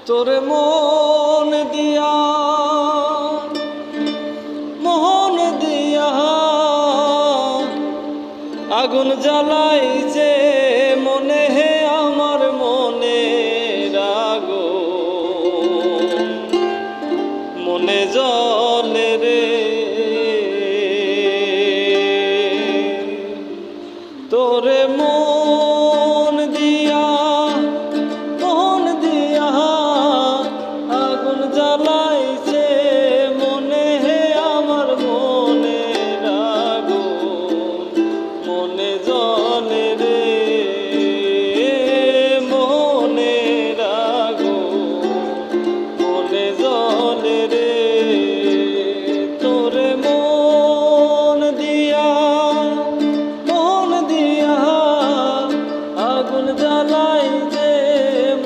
তোরে মন দিয়া আগুন জ্বালাই যে মনে হে আমার মনে রাগো মনে জলে রে তোরে মন দিয়া আগুন জ্বালাই যে মনে হে আমার মনে রাগো মনে জলে রে মনে রাগো মনে জলে রে তোরে মন দিয়া আগুন জ্বালাই যে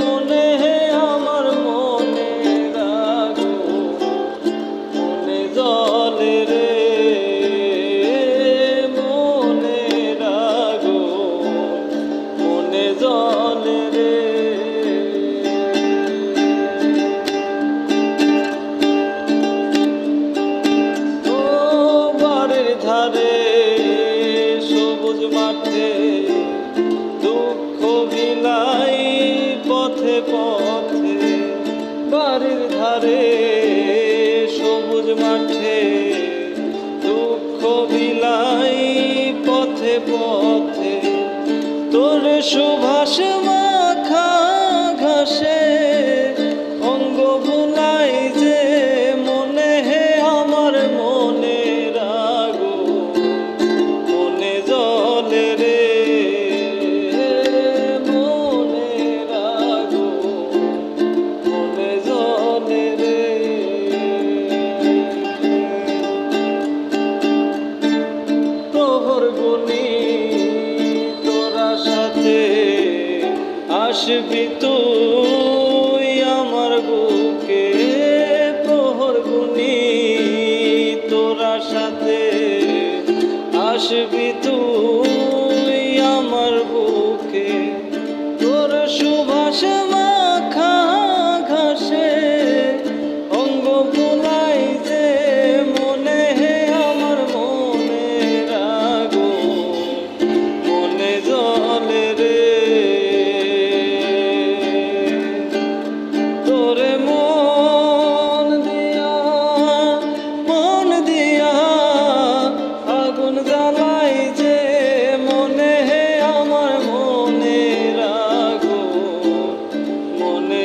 মনে হে আমার মনে রাগো মনে জলে রে মনে রাগো মনে জলে রে ও বাড়ির ধারে সবুজ মাঠে দুঃখ বিলাই পথে পথে বাড়ির ধারে সবুজ মাঠে দুঃখ বিলাই পথে পথে তোর সুভাষ মাখা ঘাসে অঙ্গ ভুলাই যে মনে হে আমার মনে রাগো মনে জলে রে মনে রাগো মনে জলে রে প্রহর গুনি তোরা সাথে আসবি তুই আমার বুকে প্রহর গুনি তোরা সাথে আসবি তুই আমার বুকে তোর সুভাষ মাখা ঘাসে অঙ্গ ভুলাই যে মনে হে আমার মনে রাগো মনে জলে রে তোরে মন দিয়া আগুন জ্বালাই যে মনে হে আমার মনে রাগো মনে